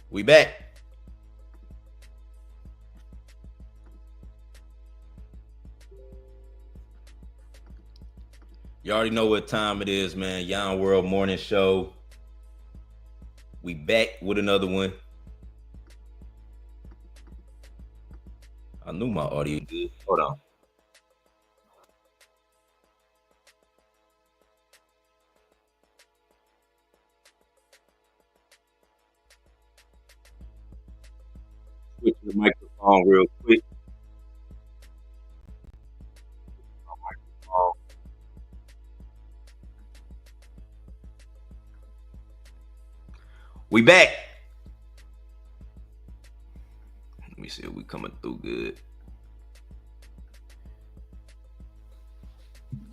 We back. You already know what time it is, man. Yon World Morning Show. We back with another one. I knew my audio good. Hold on. Switch the microphone real quick. We back. Let me see if we coming through good.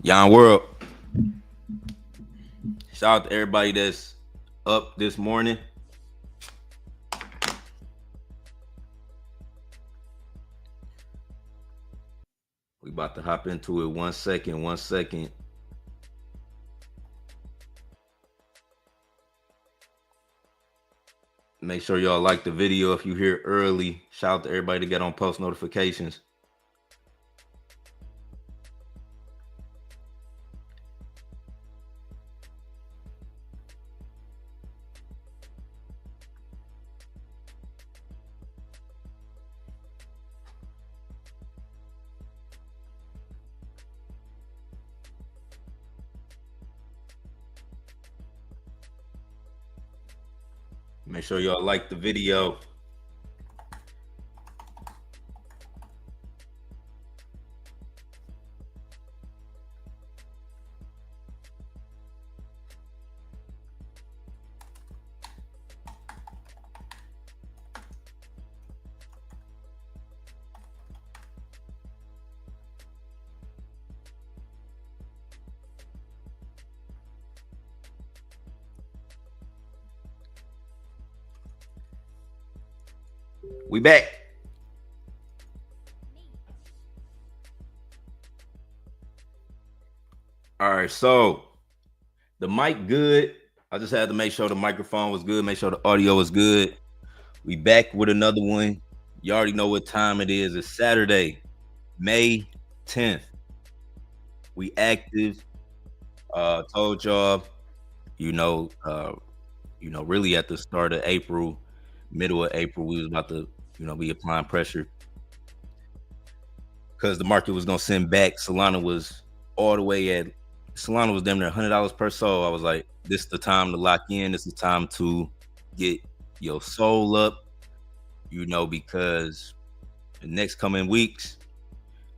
Yon World. Shout out to everybody that's up this morning. We about to hop into it. 1 second. 1 second. Make sure y'all like the video if you hear early. Shout out to everybody that got on post notifications. Make sure y'all like the video. We back. All right, so the mic good. I just had to make sure the microphone was good, make sure the audio was good. We back with another one. You already know what time it is. It's Saturday, May 10th. We active. Told y'all, really at the start of April, middle of April, we was about to, be applying pressure because the market was gonna send back. Solana was all the way at Solana was damn near $100 per soul. I was like, this is the time to lock in. This is the time to get your soul up, because the next coming weeks,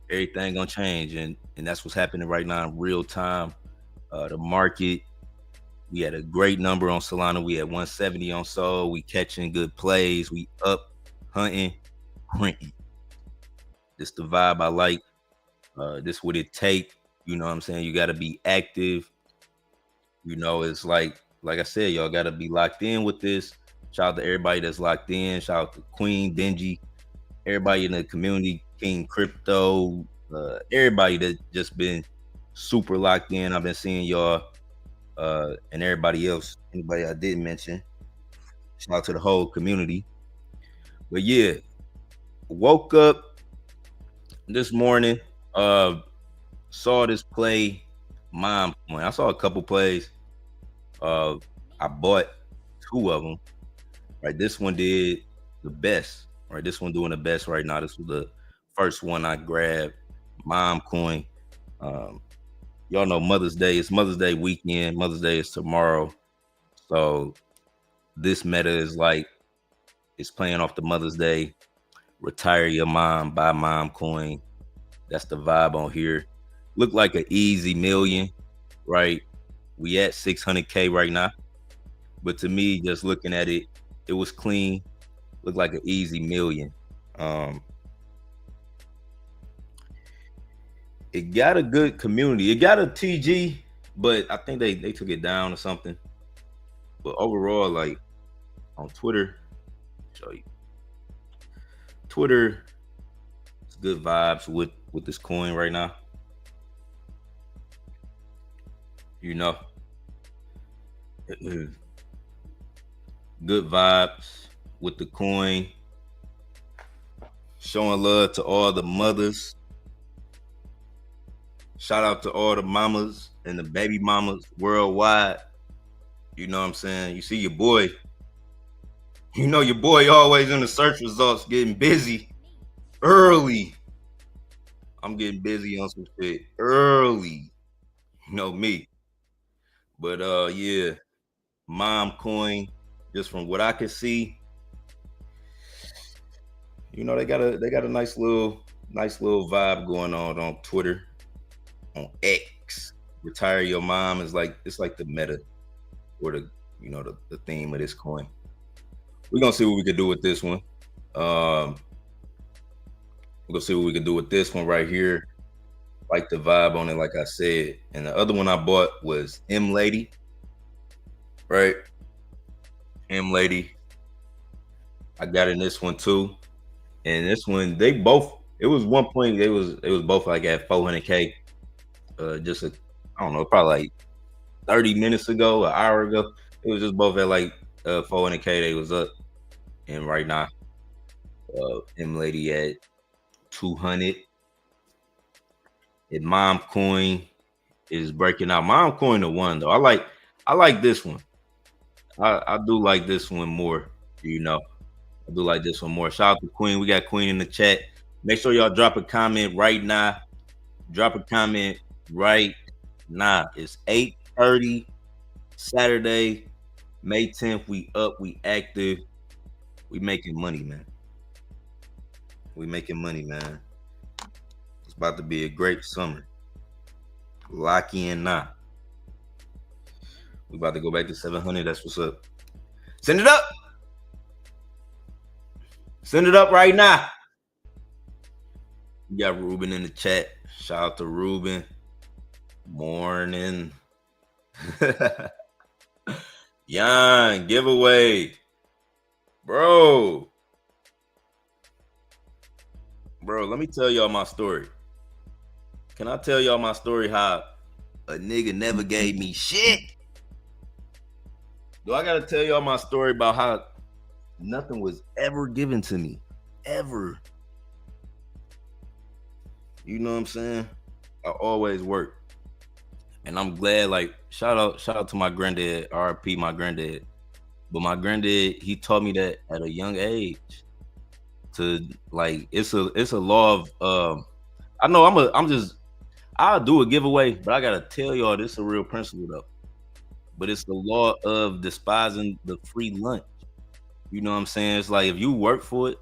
everything gonna change, and that's what's happening right now in real time. The market, we had a great number on Solana. We had 170 on Sol. We catching good plays. We up hunting, printing. This the vibe I like. This what it take. You know what I'm saying? You got to be active. It's like I said, y'all got to be locked in with this. Shout out to everybody that's locked in. Shout out to Queen, Dingy, everybody in the community, King Crypto, everybody that just been super locked in. I've been seeing y'all and everybody else, anybody I didn't mention. Shout out to the whole community. But yeah, woke up this morning, saw this play, Mom Coin. I saw a couple plays. I bought 2 of them. Right, this one did the best. Right, this one doing the best right now. This was the first one I grabbed. Mom Coin. Y'all know Mother's Day. It's Mother's Day weekend. Mother's Day is tomorrow. So this meta is like it's playing off the Mother's Day. Retire your mom, buy Mom Coin. That's the vibe on here. Look like an easy million, right? We at 600K right now. But to me, just looking at it, it was clean. Looked like an easy million. It got a good community. It got a TG, but I think they took it down or something. But overall, like on Twitter, show you. Twitter, it's good vibes with this coin right now. Good vibes with the coin, showing love to all the mothers. Shout out to all the mamas and the baby mamas worldwide. You know what I'm saying? You see your boy. You know your boy always in the search results getting busy early. I'm getting busy on some shit early. You know me. But yeah, mom coin, just from what I can see, you know, they got a nice little vibe going on Twitter, on X. Retire your mom is like, it's like the meta, or the theme of this coin. We're gonna see what we can do with this one. Um, we're gonna see what we can do with this one right here. Like the vibe on it, like I said. And the other one I bought was M Lady, right? M Lady. I got in this one too. And this one, they both. It was one point. It was both like at 400K. Just I don't know, probably like 30 minutes ago, an hour ago. It was just both at like 400K. They was up, and right now, M Lady at 200. And Mom Coin is breaking out. Mom Coin the one though. I like this one. I do like this one more. You know, I do like this one more. Shout out to Queen. We got Queen in the chat. Make sure y'all drop a comment right now. Drop a comment right now. It's 8:30 Saturday, May 10th. We up. We active. We making money, man. We making money, man. It's about to be a great summer. Lock in now. We about to go back to 700. That's what's up. Send it up. Send it up right now. We got Ruben in the chat. Shout out to Ruben. Morning. Yon giveaway. Bro, let me tell y'all my story. Can I tell y'all my story how a nigga never gave me shit? Do I gotta tell y'all my story about how nothing was ever given to me? Ever. You know what I'm saying? I always work. And I'm glad, like, shout out to my granddad, RP my granddad. But my granddad, he taught me that at a young age. To like, it's a law of I know I'll do a giveaway, but I gotta tell y'all this is a real principle though. But it's the law of despising the free lunch. You know what I'm saying? It's like, if you work for it,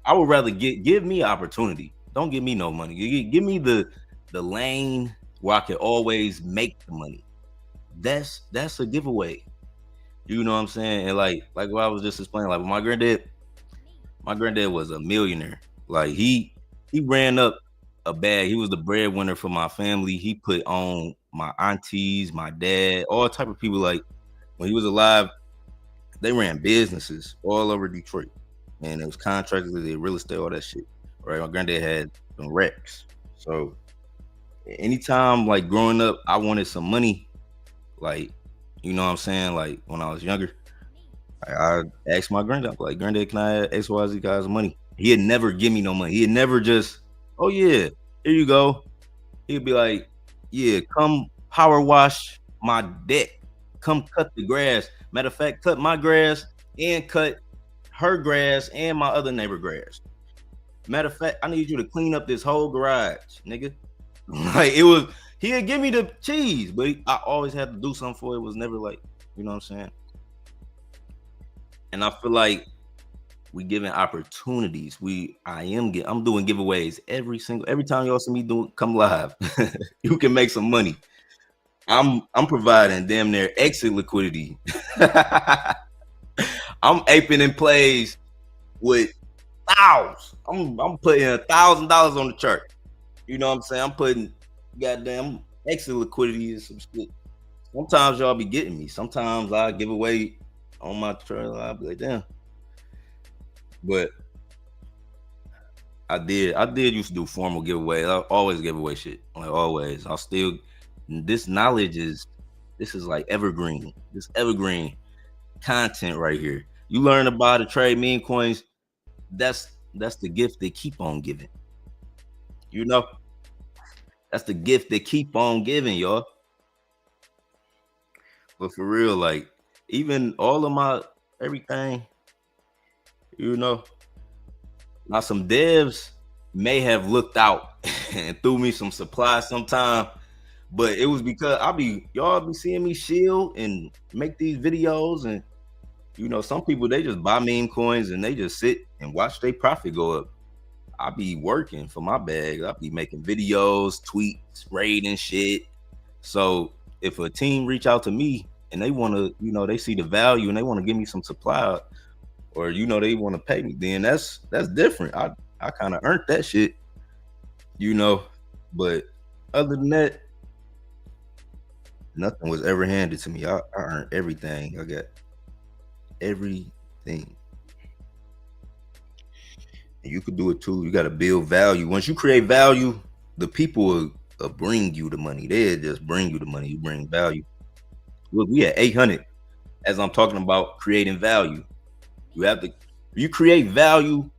I would rather give me opportunity. Don't give me no money. Give me the lane where I can always make the money. That's a giveaway. You know what I'm saying? And like what I was just explaining, like my granddad was a millionaire. Like he ran up a bag. He was the breadwinner for my family. He put on my aunties, my dad, all type of people. Like when he was alive, they ran businesses all over Detroit. And it was contractors, they did real estate, all that shit. Right? My granddad had some wrecks. So anytime, like growing up, I wanted some money. Like, you know what I'm saying? Like when I was younger, I asked my granddad, like, Granddad, can I ask XYZ guys money? He'd never give me no money. He'd never just, oh yeah, here you go. He'd be like, yeah, come power wash my deck. Come cut the grass. Matter of fact, cut my grass and cut her grass and my other neighbor grass. Matter of fact, I need you to clean up this whole garage, nigga. Like he'd give me the cheese, but I always had to do something for it. It was never like, you know what I'm saying? And I feel like we giving opportunities. I'm doing giveaways every time y'all see me come live. You can make some money. I'm providing damn near exit liquidity. I'm aping in plays with thousands. I'm putting $1,000 on the chart. You know what I'm saying? I'm putting goddamn exit liquidity and some shit. Sometimes y'all be getting me. Sometimes I give away on my trailer. I'll be like, damn. But I did used to do formal giveaways. I always give away shit. Like always. This knowledge is like evergreen. This evergreen content right here. You learn about to trade meme coins. That's the gift they keep on giving. You know, that's the gift they keep on giving, y'all. But for real, like even all of my everything, you know, now some devs may have looked out and threw me some supplies sometime, but it was because y'all be seeing me shield and make these videos, and some people they just buy meme coins and they just sit and watch their profit go up. I be working for my bag. I be making videos, tweets, raiding shit. So if a team reach out to me and they want to, they see the value and they want to give me some supply, or they want to pay me, then that's different. I kind of earned that shit, but other than that, nothing was ever handed to me. I earned everything. I got everything. And you could do it too. You got to build value. Once you create value, the people will bring you the money. They just bring you the money. You bring value. Look, we at 800 as I'm talking about creating value. You create value.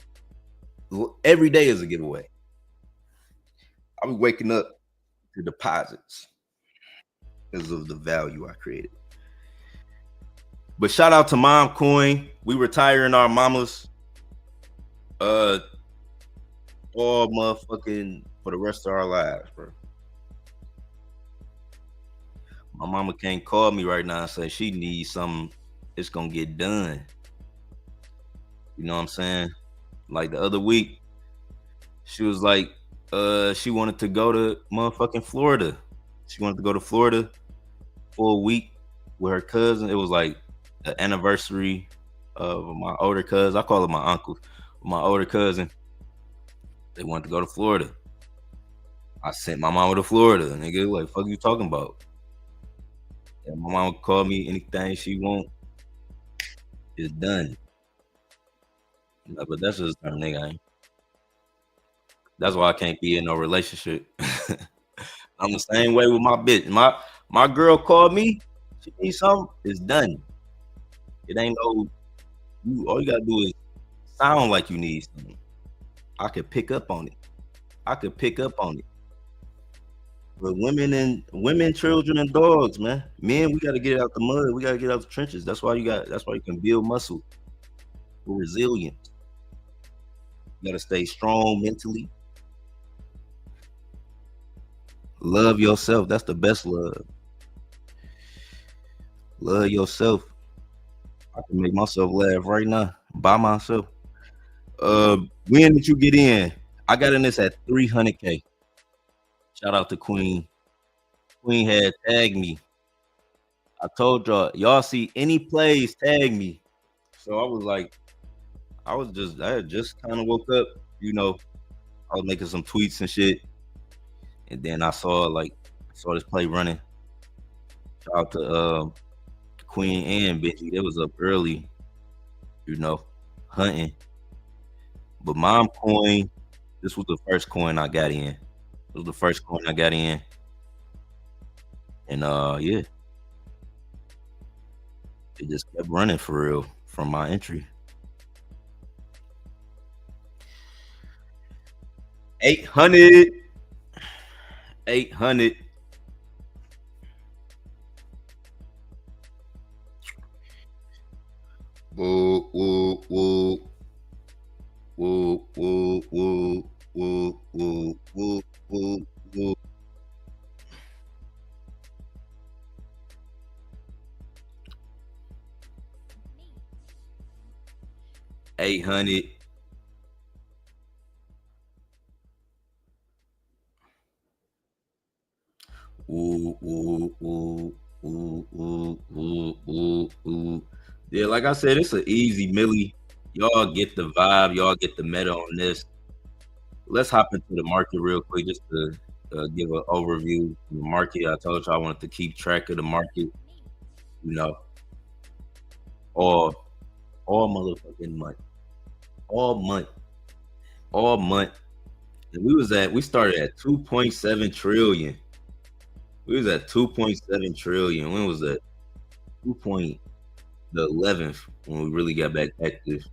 Every day is a giveaway. I'll be waking up to deposits because of the value I created. But shout out to Mom Coin. We retiring our mamas. All motherfucking for the rest of our lives, bro. My mama can't call me right now and say she needs something. It's gonna get done. You know what I'm saying? Like the other week, she was like, she wanted to go to motherfucking Florida. She wanted to go to Florida for a week with her cousin. It was like the anniversary of my older cousin. I call her my uncle. My older cousin. They wanted to go to Florida. I sent my mama to Florida. Nigga, like, fuck you talking about? And my mama called me anything she want. It's done. But that's just her nigga. Ain't. That's why I can't be in no relationship. I'm the same way with my bitch. My girl called me. She needs something. It's done. It ain't no. All you gotta do is sound like you need something. I could pick up on it. But women, children, and dogs, man. Men, we gotta get out the mud. We gotta get out the trenches. That's why you can build muscle. We're resilient. You gotta stay strong mentally. Love yourself. That's the best love. Love yourself. I can make myself laugh right now by myself. When did you get in? I got in this at 300K. Shout out to Queen. Queen had tagged me. I told y'all see any plays, tag me. So I was like, I had just kind of woke up, I was making some tweets and shit. And then I saw this play running. Shout out to Queen and Benji. They was up early, hunting. But Mom Coin, this was the first coin I got in. And yeah. It just kept running for real from my entry. 800. Woo, woo, woo. Woo, woo, woo, woo, woo, woo, woo, woo. 800. Ooh, ooh, ooh, ooh, ooh, ooh, ooh, ooh. Yeah, like I said, it's an easy milli. Y'all get the vibe. Y'all get the meta on this. Let's hop into the market real quick just to give an overview of the market. I told you I wanted to keep track of the market. All motherfucking month. All month. And we started at 2.7 trillion. We was at 2.7 trillion. When was that? 2. the 11th when we really got back active.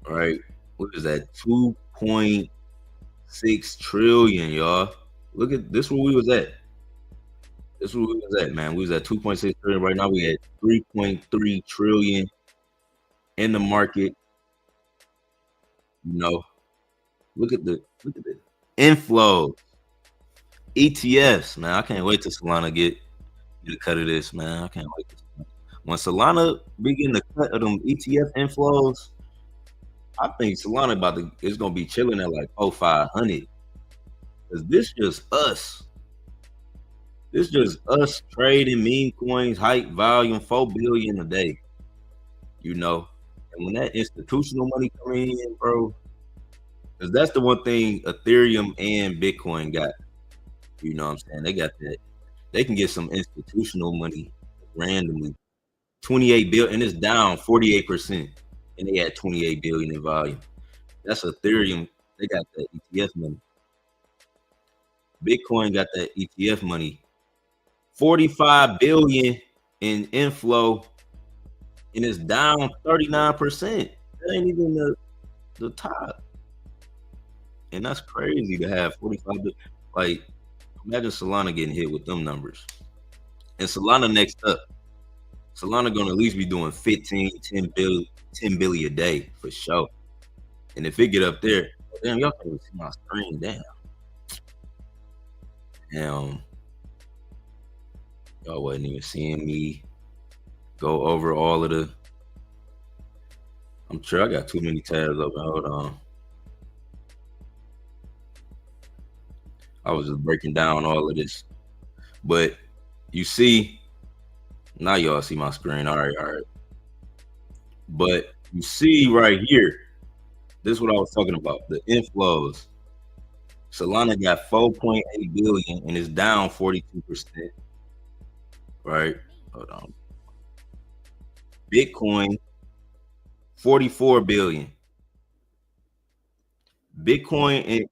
All right, what is that? 2.6 trillion, y'all. Look at this. Where we was at. This is where we was at, man. We was at 2.6 trillion. Right now, we at 3.3 trillion in the market. You know, look at the inflow. ETFs, man. I can't wait till Solana get a cut of this, man. I can't wait. When Solana begin the cut of them ETF inflows, I think Solana is gonna be chilling at like 500. Cause this just us. This just us trading meme coins, hype volume, 4 billion a day. You know, and when that institutional money coming in, bro, because that's the one thing Ethereum and Bitcoin got. You know what I'm saying? They got that. They can get some institutional money randomly. 28 billion, and it's down 48%. And they had 28 billion in volume. That's Ethereum. They got that ETF money. Bitcoin got that ETF money. 45 billion in inflow, and it's down 39%. That ain't even the top. And that's crazy to have 45 billion. Like, imagine Solana getting hit with them numbers. And Solana next up. Solana gonna at least be doing 10 billion a day for sure. And if it get up there, damn, y'all can't even see my screen. Damn. Y'all wasn't even seeing me go over all of the. I'm sure I got too many tabs open. Hold on. I was just breaking down all of this. But you see, now y'all see my screen. All right. But you see right here, this is what I was talking about, the inflows. Solana got 4.8 billion and it's down 42%. Right? Hold on. Bitcoin, 44 billion. Bitcoin and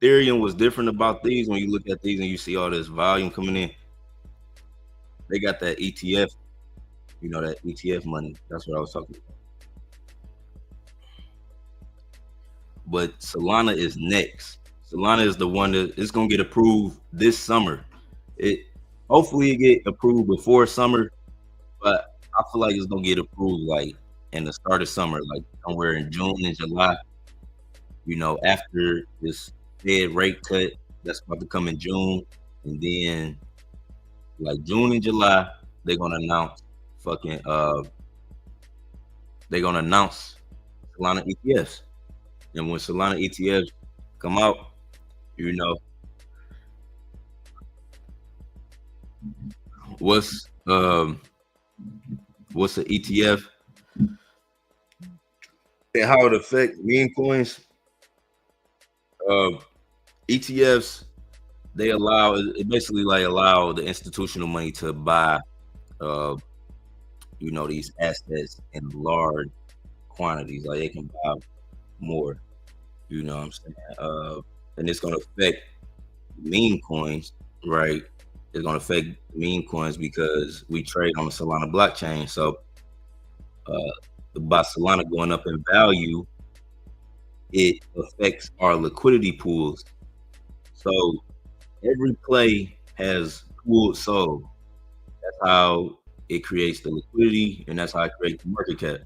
Ethereum was different about these. When you look at these and you see all this volume coming in, they got that ETF, you know, that ETF money. That's what I was talking about. But Solana is next. Solana is the one that is going to get approved this summer. Hopefully it get approved before summer, but I feel like it's going to get approved like in the start of summer, like somewhere in June and July. You know, after this Fed rate cut that's about to come in June, and then like June and July, they're gonna announce Solana ETFs. And when Solana ETFs come out, you know, what's the ETF and how it affect meme coins? ETFs, it basically like allow the institutional money to buy you know, these assets in large quantities. Like they can buy more, you know what I'm saying? And it's gonna affect meme coins, right? It's gonna affect meme coins because we trade on the Solana blockchain. So by Solana going up in value, it affects our liquidity pools. So every play has pooled sold. That's how it creates the liquidity, and that's how it creates the market cap.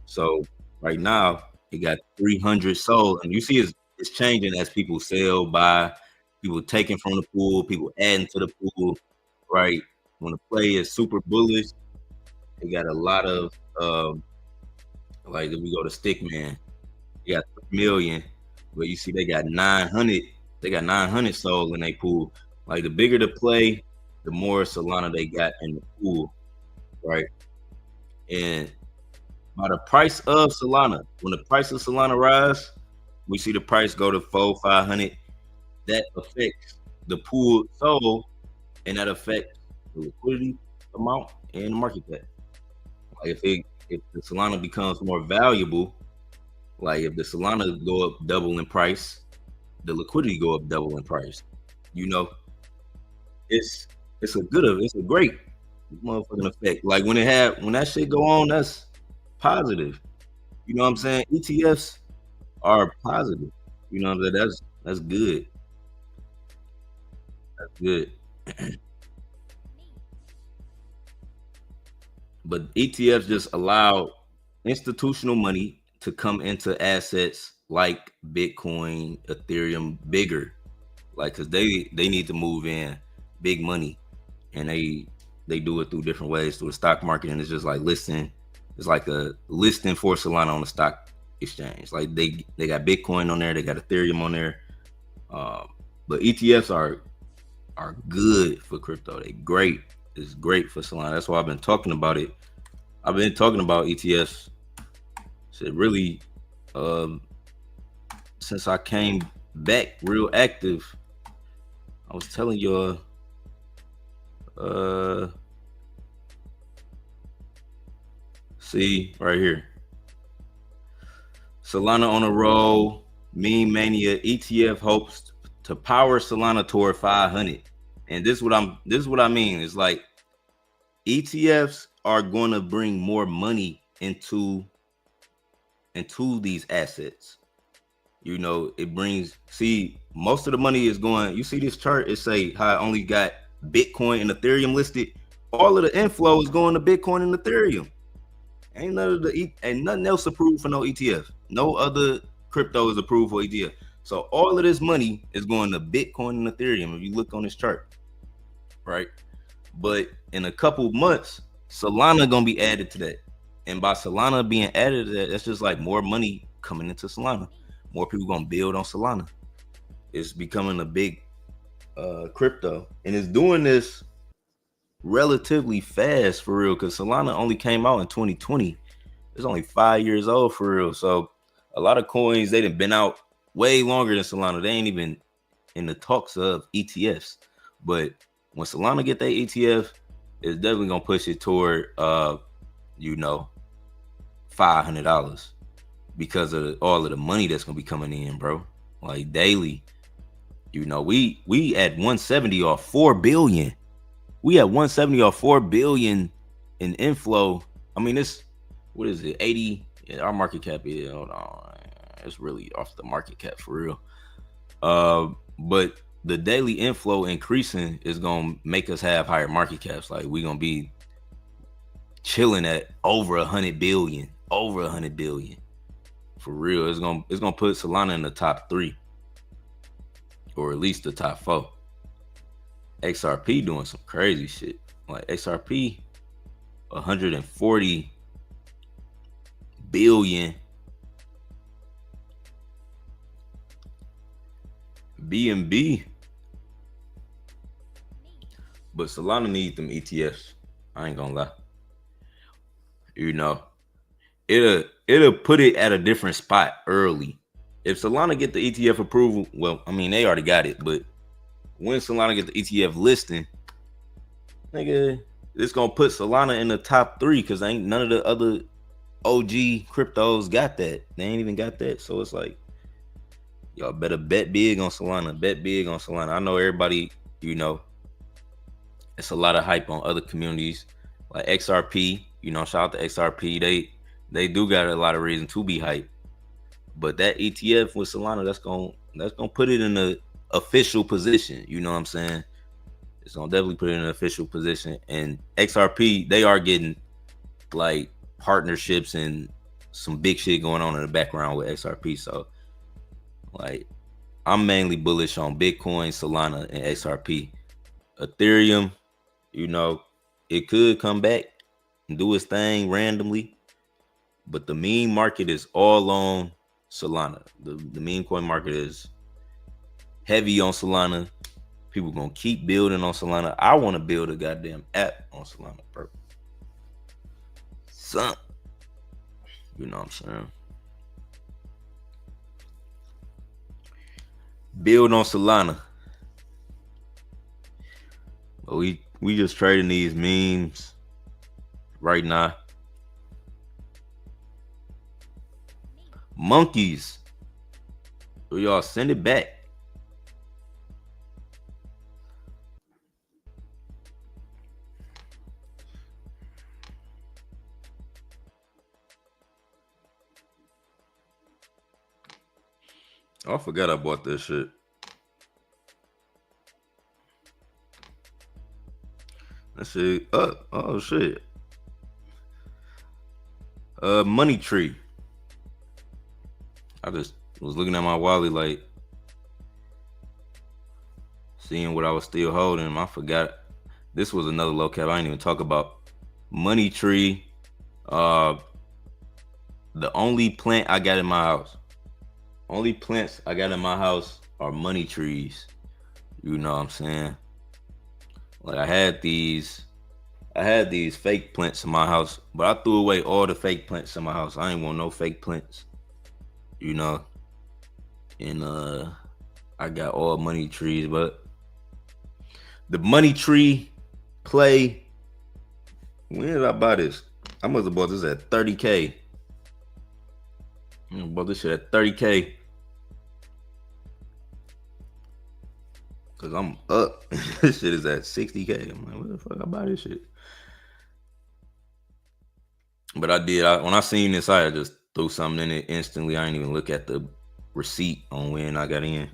So right now it got 300 sold, and you see it's changing as people sell, buy, people taking from the pool, people adding to the pool, right? When the play is super bullish, they got a lot of like if we go to Stickman, you got 3 million, but you see they got 900. They got 900 sold in their pool. Like the bigger the play, the more Solana they got in the pool, right? And by the price of Solana, when the price of Solana rise, we see the price go to 400-500. That affects the pool sold, and that affects the liquidity amount and the market cap. Like if the Solana becomes more valuable, like if the Solana go up double in price, the liquidity go up double in price. You know, it's a great. motherfucking effect. Like when that shit go on, that's positive. You know what I'm saying? ETFs are positive. You know what I'm saying? That's good. That's good. But ETFs just allow institutional money to come into assets like Bitcoin, Ethereum, bigger. Like, cause they need to move in big money, and they do it through different ways through the stock market, and it's just like listing. It's like a listing for Solana on the stock exchange. Like they got Bitcoin on there, they got Ethereum on there. Um, but ETFs are good for crypto. They great. It's great for Solana. That's why I've been talking about it. I've been talking about ETFs. Shit, really, um, since I came back real active. I was telling y'all, uh, see right here, Solana on a roll, meme mania, ETF hopes to power Solana toward 500. And this is what I mean. It's like ETFs are going to bring more money into these assets. You know, it brings, see, most of the money is going, you see this chart, it say how I only got Bitcoin and Ethereum listed. All of the inflow is going to Bitcoin and Ethereum. Ain't none of ain't nothing else approved for no ETF. No other crypto is approved for ETF. So all of this money is going to Bitcoin and Ethereum. If you look on this chart, right? But in a couple months, Solana gonna be added to that. And by Solana being added to that, that's just like more money coming into Solana. More people gonna build on Solana. It's becoming a big crypto, and it's doing this relatively fast for real. Because Solana only came out in 2020. It's only 5 years old for real. So a lot of coins they done been out way longer than Solana. They ain't even in the talks of ETFs. But when Solana get that ETF, it's definitely gonna push it toward you know, $500 because of all of the money that's gonna be coming in, bro. Like daily. You know, we at 170 or 4 billion. We at 170 or 4 billion in inflow. I mean, this, what is it? 80. Yeah, our market cap is, hold on, it's really off the market cap for real. But the daily inflow increasing is gonna make us have higher market caps. Like we gonna be chilling at over 100 billion, over 100 billion for real. It's gonna put Solana in the top 3, or at least the top 4. XRP doing some crazy shit. Like XRP, 140 billion. BNB. But Solana need them ETFs. I ain't gonna lie. You know, it'll put it at a different spot early. If Solana get the ETF approval, well, I mean they already got it, but when Solana get the ETF listing, nigga, it's gonna put Solana in the top 3 because ain't none of the other OG cryptos got that. They ain't even got that. So it's like, y'all better bet big on Solana. Bet big on Solana. I know everybody, you know, it's a lot of hype on other communities like XRP. You know, shout out to XRP. They do got a lot of reason to be hyped. But that ETF with Solana, that's gonna put it in the official position. You know what I'm saying? It's gonna definitely put it in an official position. And XRP, they are getting like partnerships and some big shit going on in the background with XRP. So like I'm mainly bullish on Bitcoin, Solana, and XRP. Ethereum, you know, it could come back and do its thing randomly, but the meme market is all on Solana. The meme coin market is heavy on Solana. People gonna keep building on Solana. I want to build a goddamn app on Solana, bro. Son, you know what I'm saying? Build on Solana. But we just trading these memes right now. Monkeys. So y'all send it back. I forgot I bought this shit. That shit up. Oh shit. Money Tree. I just was looking at my wallet, like seeing what I was still holding. I forgot this was another low cap I didn't even talk about. Money Tree. The only plant I got in my house. Only plants I got in my house are money trees. You know what I'm saying? Like I had these fake plants in my house, but I threw away all the fake plants in my house. I ain't want no fake plants. You know. And I got all money trees, but the money tree play. When did I buy this? I must have bought this at 30K. I bought this shit at 30K. Cause I'm up. This shit is at 60K. I'm like, where the fuck I buy this shit? But I did. When I seen this, I just threw something in it instantly. I didn't even look at the receipt on when I got in.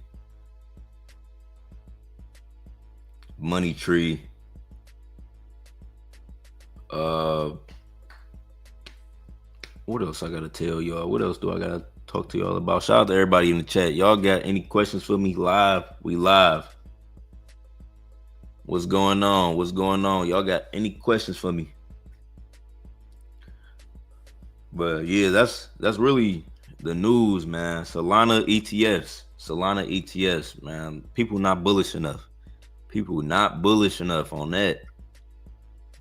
Money Tree. What else I gotta tell y'all? What else do I gotta talk to y'all about? Shout out to everybody in the chat. Y'all got any questions for me? Live? We live. What's going on? What's going on? Y'all got any questions for me? But yeah, that's really the news, man. Solana ETFs, man. People not bullish enough. People not bullish enough on that.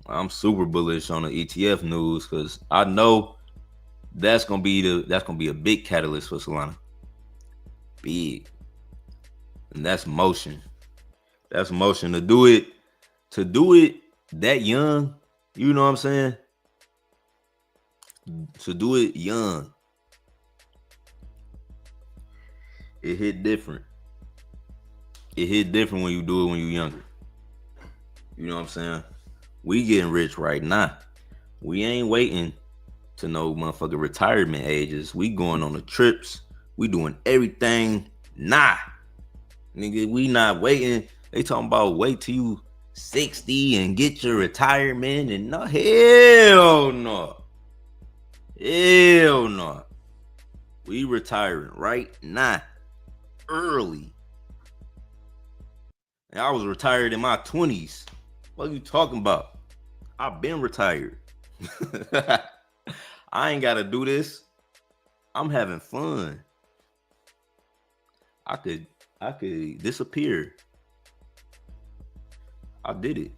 I'm super bullish on the ETF news because I know that's gonna be a big catalyst for Solana. Big. And that's motion. That's motion. To do it that young, you know what I'm saying? To do it young, it hit different. It hit different when you do it when you're younger. You know what I'm saying? We getting rich right now. We ain't waiting to no motherfucking retirement ages. We going on the trips. We doing everything now. Nigga, we not waiting. They talking about wait till you 60 and get your retirement and no. Hell no. Hell no. We retiring right now. Early. And I was retired in my 20s. What are you talking about? I've been retired. I ain't gotta do this. I'm having fun. I could disappear. I did it.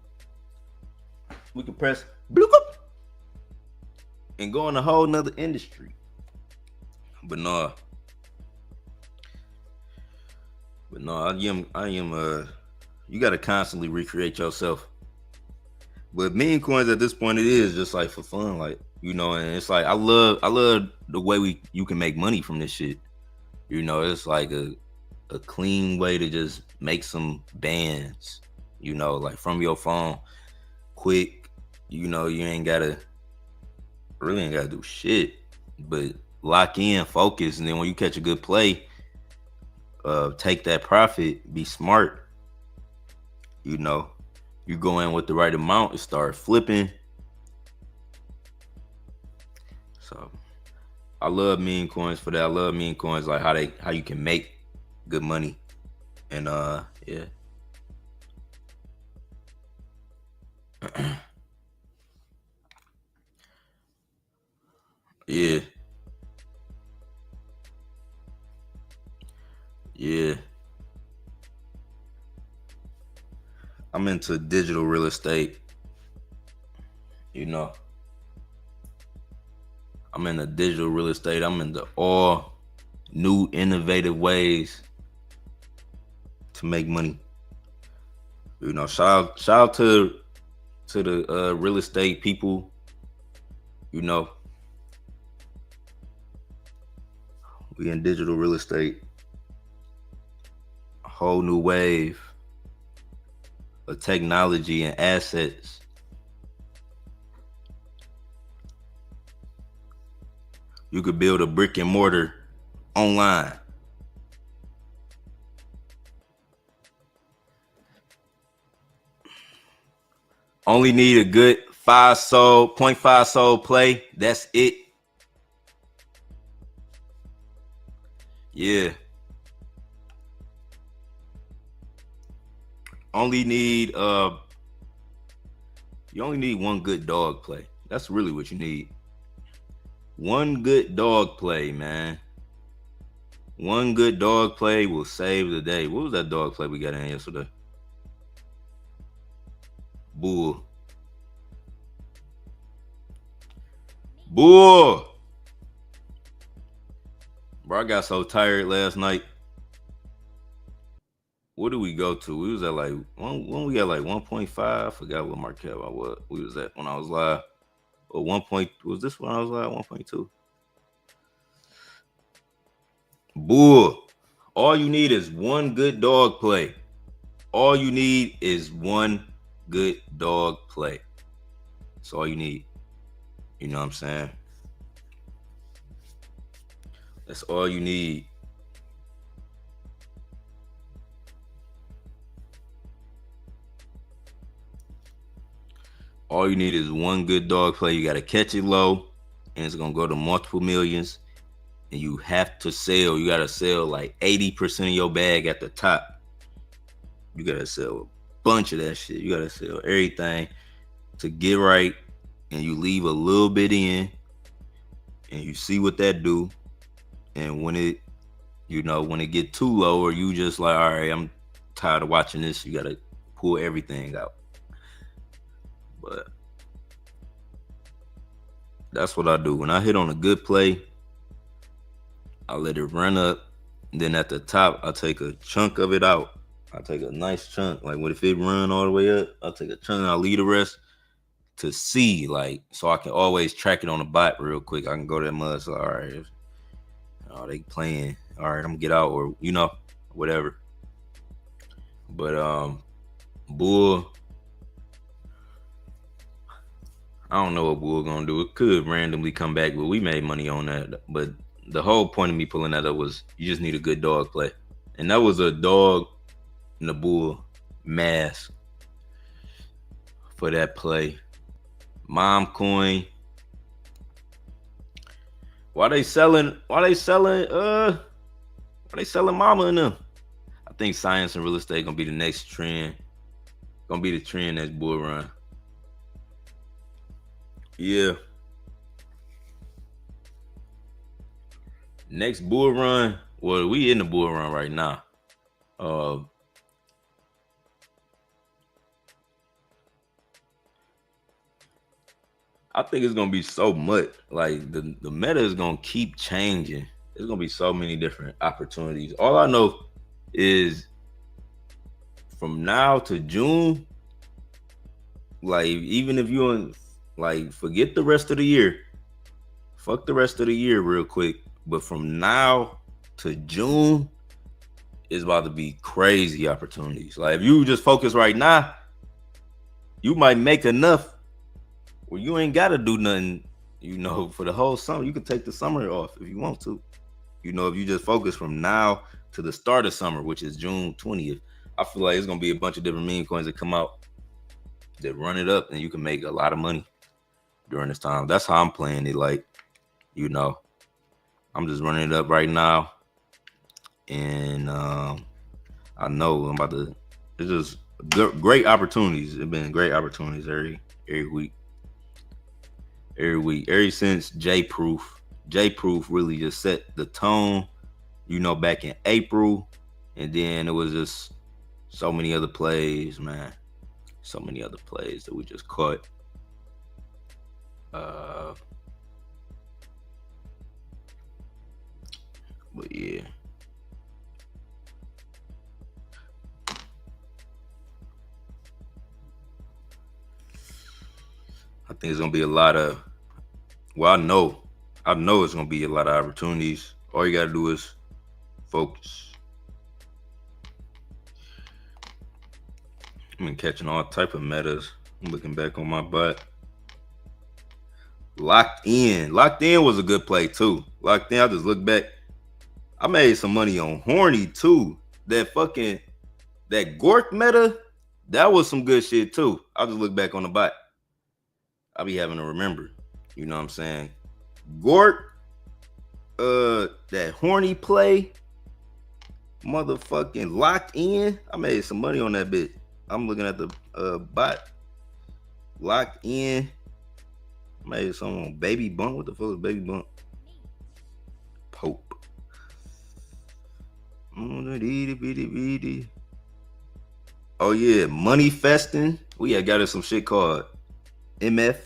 We can press bloop and go in a whole nother industry. But no, I am you gotta constantly recreate yourself. But meme coins at this point, it is just like for fun, like, you know, and it's like I love the way you can make money from this shit. You know, it's like a clean way to just make some bands, you know, like from your phone, quick. You know, you ain't gotta do shit, but lock in, focus, and then when you catch a good play, take that profit, be smart. You know, you go in with the right amount and start flipping. So I love meme coins for that. I love meme coins, like how you can make good money. And yeah. Yeah. Yeah. I'm into digital real estate. You know. I'm into digital real estate. I'm into all new innovative ways to make money. You know, shout out to the real estate people. You know, we in digital real estate. A whole new wave of technology and assets. You could build a brick and mortar online. Only need a good 5 sol, 0.5 sol play. That's it. Yeah. Only need you only need one good dog play. That's really what you need. One good dog play, man. One good dog play will save the day. What was that dog play we got in yesterday? Bull. Bull. Bro, I got so tired last night. What did we go to? We was at like when we got like 1.5. I forgot what market I was. We was at when I was live. Or 1. Was this when I was live? 1.2. Bull. All you need is one good dog play. All you need is one good dog play. That's all you need. You know what I'm saying? That's all you need. All you need is one good dog play. You got to catch it low, and it's going to go to multiple millions. And you have to sell. You got to sell like 80% of your bag at the top. You got to sell a bunch of that shit. You got to sell everything to get right. And you leave a little bit in. And you see what that do. And when it, when it get too low, or you just like, all right, I'm tired of watching this. You got to pull everything out. But that's what I do. When I hit on a good play, I let it run up. Then at the top, I take a chunk of it out. I take a nice chunk. Like, what if it run all the way up? I'll take a chunk and I'll leave the rest to see, like, so I can always track it on the bot real quick. I can go to that mud. So, all right, they playing. All right, I'm gonna get out, or whatever. But Bull, I don't know what Bull gonna do. It could randomly come back, but we made money on that. But the whole point of me pulling that up was you just need a good dog play. And that was a dog and a bull mask for that play. Mom coin. Why they selling mama in them? I think science and real estate gonna be the next trend. Gonna be the trend next bull run. Yeah. Next bull run. Well, we in the bull run right now. I think it's gonna be so much. Like the meta is gonna keep changing. There's gonna be so many different opportunities. All I know is from now to June, like even if you forget the rest of the year, fuck the rest of the year real quick. But from now to June, it's about to be crazy opportunities. Like if you just focus right now, you might make enough where you ain't gotta do nothing, for the whole summer. You can take the summer off if you want to. If you just focus from now to the start of summer, which is June 20th, I feel like it's gonna be a bunch of different meme coins that come out that run it up, and you can make a lot of money during this time. That's how I'm playing it. Like, I'm just running it up right now, and I know I'm about to. It's just great opportunities. It's been great opportunities every week. Ever since J-Proof really just set the tone, back in April. And then it was just so many other plays, man. So many other plays that we just caught. But yeah. I think it's gonna be a lot of. Well, I know it's gonna be a lot of opportunities. All you gotta do is focus. I've been catching all type of metas. I'm looking back on my butt. Locked in was a good play too. Locked in, I just look back. I made some money on Horny too. That Gork meta, That was some good shit too. I'll just look back on the bot. I'll be having to remember. You know what I'm saying? Gort, that horny play, motherfucking locked in. I made some money on that bit. I'm looking at the bot. Locked in. I made some on Baby Bump. What the fuck is Baby Bump? Pope. Oh yeah, Money Festin. We had got us some shit called MF.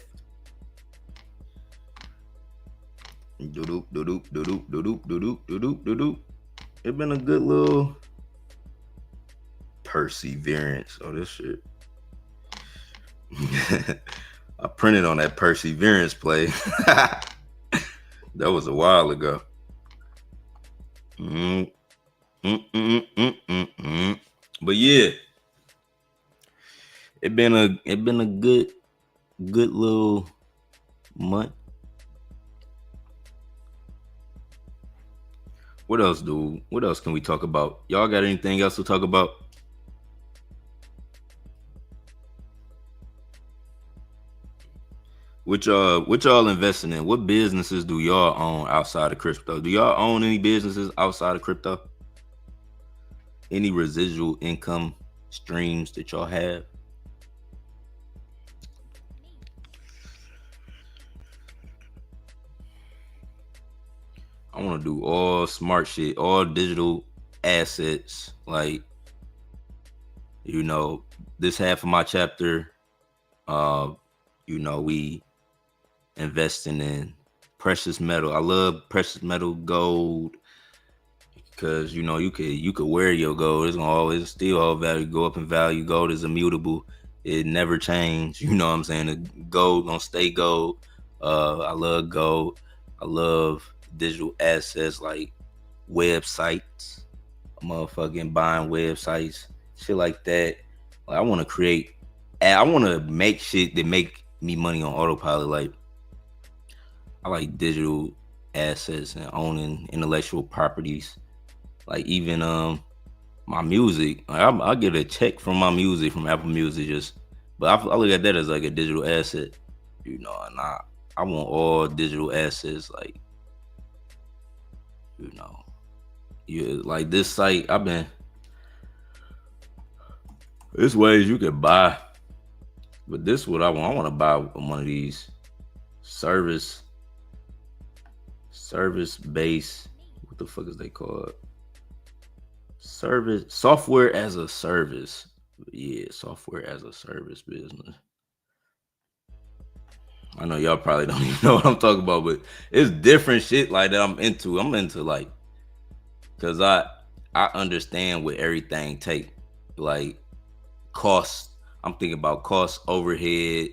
Do-doop, do-doop, do-doop, do-doop, do-doop, do-doop, do-doop. It's been a good little perseverance. Oh, this shit. I printed on that perseverance play. That was a while ago. But yeah, it been a good little month. What else can we talk about? Y'all got anything else to talk about? What y'all investing in? What businesses do y'all own outside of crypto? Do y'all own any businesses outside of crypto? Any residual income streams that y'all have? I want to do all smart shit, all digital assets. Like, you know, this half of my chapter, you know, we investing in precious metal. I love precious metal, gold, because you know you could wear your gold. It's gonna always still hold value, go up in value. Gold is immutable. It never change. You know what I'm saying? The gold gonna stay gold. I love gold. I love digital assets like websites. Motherfucking buying websites, shit like that. Like, I want to make shit that make me money on autopilot. Like, I like digital assets and owning intellectual properties. Like, even my music, like, I get a check from my music from Apple Music, but I look at that as like a digital asset, you know. And I want all digital assets, like, you know, like this site. There's ways you could buy, but this is what I want. I want to buy one of these service-based, what the fuck is they called? Software as a service. Yeah, software as a service business. I know y'all probably don't even know what I'm talking about, but it's different shit like that I'm into. I'm into, like, because I understand what everything take, like cost. I'm thinking about cost, overhead,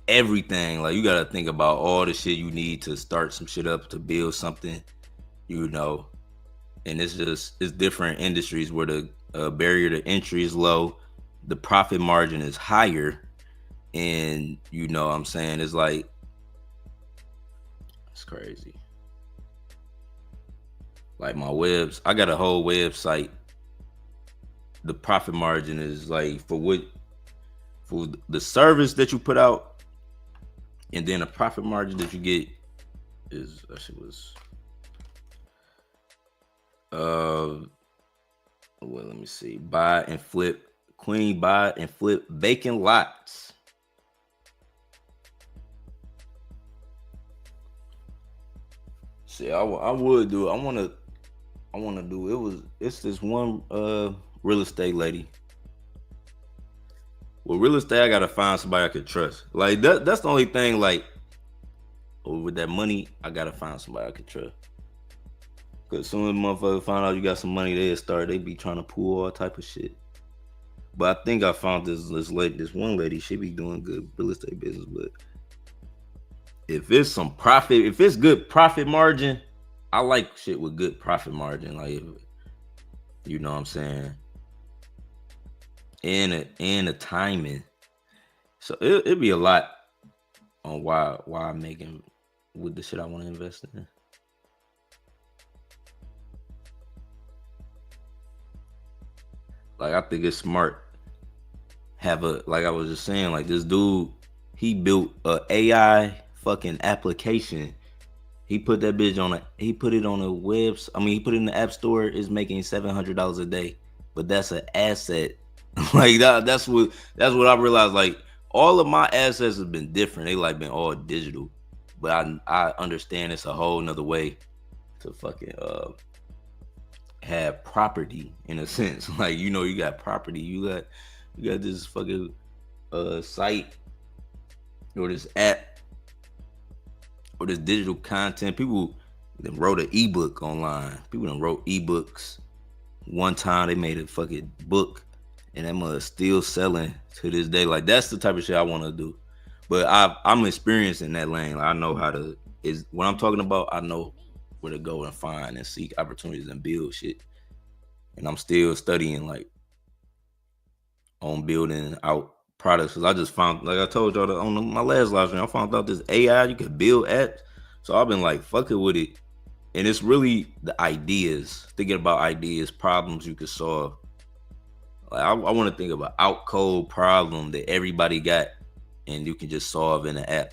everything. Like, you got to think about all the shit you need to start some shit up, to build something, you know. And it's different industries where the barrier to entry is low, the profit margin is higher, and you know what I'm saying, it's like, it's crazy. Like, I got a whole website. The profit margin is like for the service that you put out, and then the profit margin that you get is, that shit was well, let me see. Buy and flip vacant lots. See, I would do it. I want to do it's this one real estate lady. Well, real estate, I gotta find somebody I could trust. Like, that's the only thing. Like, with that money, I gotta find somebody I could trust. Cause soon as motherfuckers find out you got some money, they be trying to pull all type of shit. But I think I found this one lady. She be doing good real estate business. But if it's good profit margin, I like shit with good profit margin. Like, you know what I'm saying, and the timing. So it'd be a lot on why I'm making with the shit I want to invest in. Like, I think it's smart have a, like I was just saying, like this dude, he built a AI fucking application. He put that bitch on a, he put it on a webs. I mean, he put it in the app store. Is making $700 a day, but that's an asset. Like that. That's what I realized. Like all of my assets have been different. They like been all digital, but I understand it's a whole nother way to fucking have property in a sense. Like you got property. You got this fucking site or this app or this digital content. People that wrote an ebook online. People that wrote ebooks. One time they made a fucking book, and that mother still selling to this day. Like that's the type of shit I want to do. But I'm experienced in that lane. Like, I know how to is what I'm talking about. I know where to go and find and seek opportunities and build shit. And I'm still studying like on building out products. Cause I just found, like I told y'all on my last live stream, I found out this AI you could build apps. So I've been like fucking with it, and it's really the ideas, thinking about ideas, problems you could solve. Like I want to think about out code problem that everybody got, and you can just solve in an app.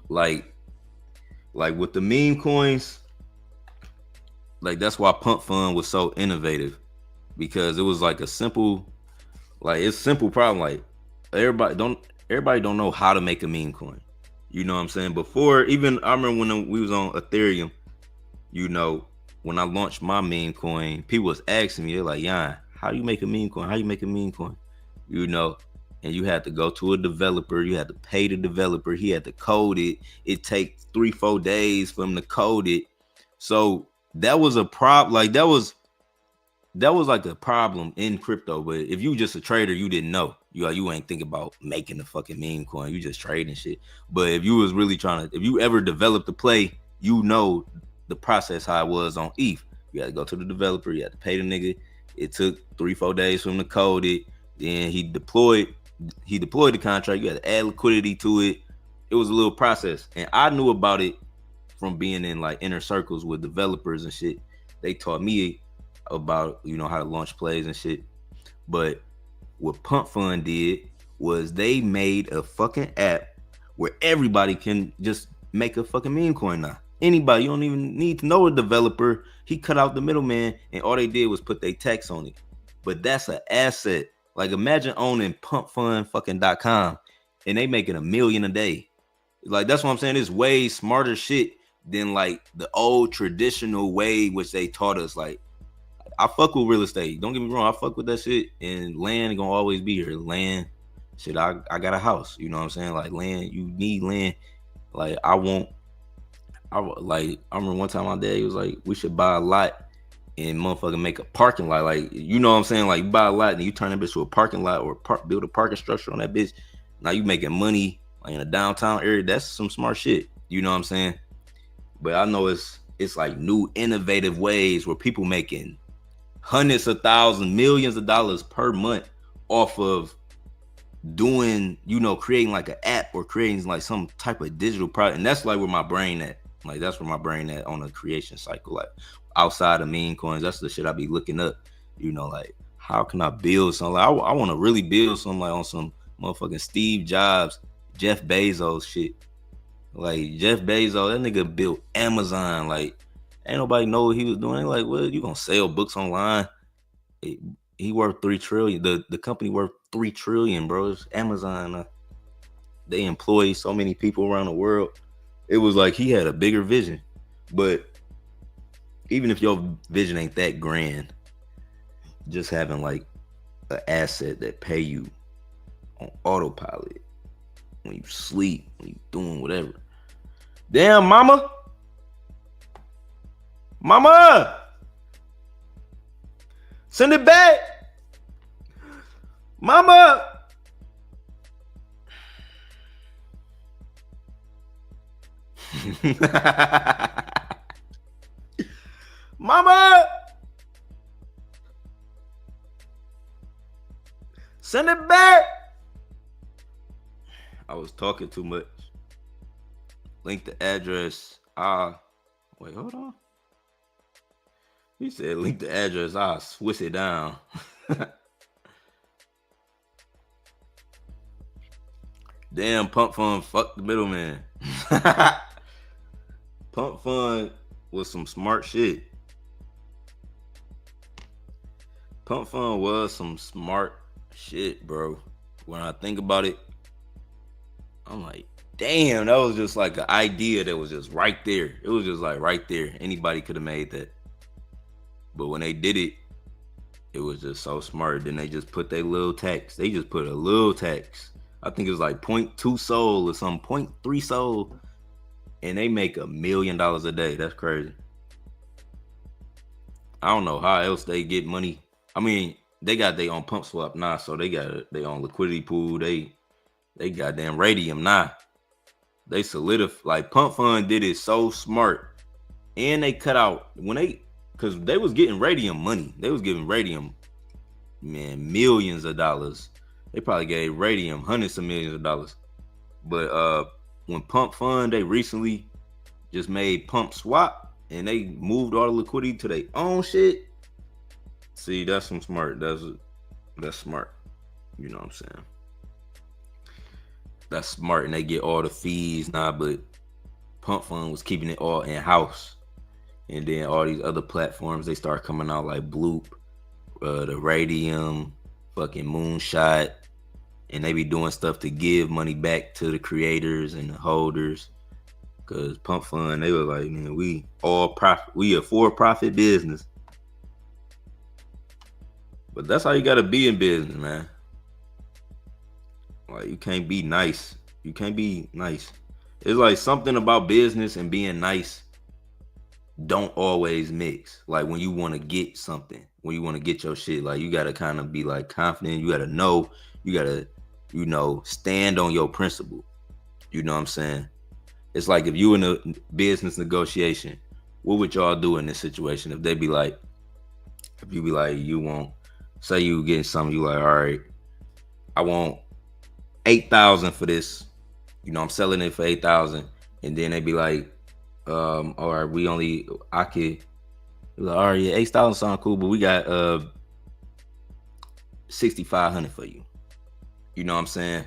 Like with the meme coins, like that's why Pump Fund was so innovative, because it was like a simple, like it's simple problem. Like everybody don't know how to make a meme coin. You know what I'm saying? Before, even I remember when we was on Ethereum, you know, when I launched my meme coin, people was asking me, they're like, "Yon, how do you make a meme coin? How you make a meme coin?" You know, and you had to go to a developer, you had to pay the developer, he had to code it. It takes 3-4 days for him to code it. So that was a problem. Like that was like a problem in crypto. But if you just a trader, you didn't know. You ain't think about making the fucking meme coin. You just trading shit. But if you was really trying to, if you ever developed a play, you know the process how it was on ETH. You had to go to the developer, you had to pay the nigga. It took 3-4 days for him to code it. Then he deployed the contract. You had to add liquidity to it. It was a little process. And I knew about it from being in like inner circles with developers and shit. They taught me about, how to launch plays and shit. But what Pump Fund did was they made a fucking app where everybody can just make a fucking meme coin now. Anybody, you don't even need to know a developer. He cut out the middleman, and all they did was put their text on it. But that's an asset. Like imagine owning pumpfund.com and they making $1 million a day. Like that's what I'm saying. It's way smarter shit than like the old traditional way which they taught us. Like I fuck with real estate. Don't get me wrong. I fuck with that shit. And land gonna always be here. Land, shit. I got a house. You know what I'm saying? Like land, you need land. Like I remember one time my dad, he was like, we should buy a lot and motherfucking make a parking lot. Like, you know what I'm saying? Like you buy a lot and you turn that bitch to a parking lot or build a parking structure on that bitch. Now you making money like in a downtown area. That's some smart shit. You know what I'm saying? But I know it's like new innovative ways where people making hundreds of thousands, millions of dollars per month off of doing, creating like an app or creating like some type of digital product. And that's like where my brain at. Like that's where my brain at on the creation cycle. Like outside of meme coins, that's the shit I be looking up. Like how can I build something? Like, I want to really build something like on some motherfucking Steve Jobs, Jeff Bezos shit. Like Jeff Bezos, that nigga built Amazon. Like ain't nobody know what he was doing. Like, well, you gonna sell books online? He worth $3 trillion. The company worth $3 trillion, bro. It's Amazon. They employ so many people around the world. It was like he had a bigger vision. But even if your vision ain't that grand, just having like an asset that pay you on autopilot when you sleep, when you doing whatever. Damn, mama, send it back, mama. Mama, send it back. I was talking too much. Link the address. Wait, hold on. He said link the address. I'll switch it down. Damn, Pump Fund, fuck the middleman. Pump Fund was some smart shit. Pump Fund was some smart shit, bro. When I think about it, I'm like, damn, that was just like an idea that was just right there. It was just like right there. Anybody could have made that. But when they did it, it was just so smart. Then they just put their little tax. They just put a little tax. I think it was like 0.2 soul or some 0.3 soul. And they make $1 million a day. That's crazy. I don't know how else they get money. I mean, they got their own pump swap now, so they got their own liquidity pool. They goddamn radium now. They solidify. Like Pump Fund did it so smart, and they cut out because they was getting radium money. They was giving radium, man, millions of dollars. They probably gave radium hundreds of millions of dollars. But when Pump Fund, they recently just made Pump Swap, and they moved all the liquidity to their own shit. See, that's some smart. That's smart. You know what I'm saying? That's smart, and they get all the fees now. But Pump Fund was keeping it all in house, and then all these other platforms they start coming out like Bloop, the Radium, fucking Moonshot, and they be doing stuff to give money back to the creators and the holders. Cause Pump Fund, they were like, man, we all profit. We a for-profit business. But that's how you gotta be in business, man. Like you can't be nice. You can't be nice. It's like something about business and being nice don't always mix. Like when you want to get something, when you want to get your shit, like you gotta kind of be like confident. You gotta know. You gotta, stand on your principle. You know what I'm saying? It's like if you in a business negotiation, what would y'all do in this situation? If they be like, if you be like, you want, say you getting something, you like, all right, I want 8,000 for this. I'm selling it for 8,000, and then they be like, all right, I could, like, all right, yeah, 8,000 sound cool, but we got 6,500 for you. You know what I'm saying?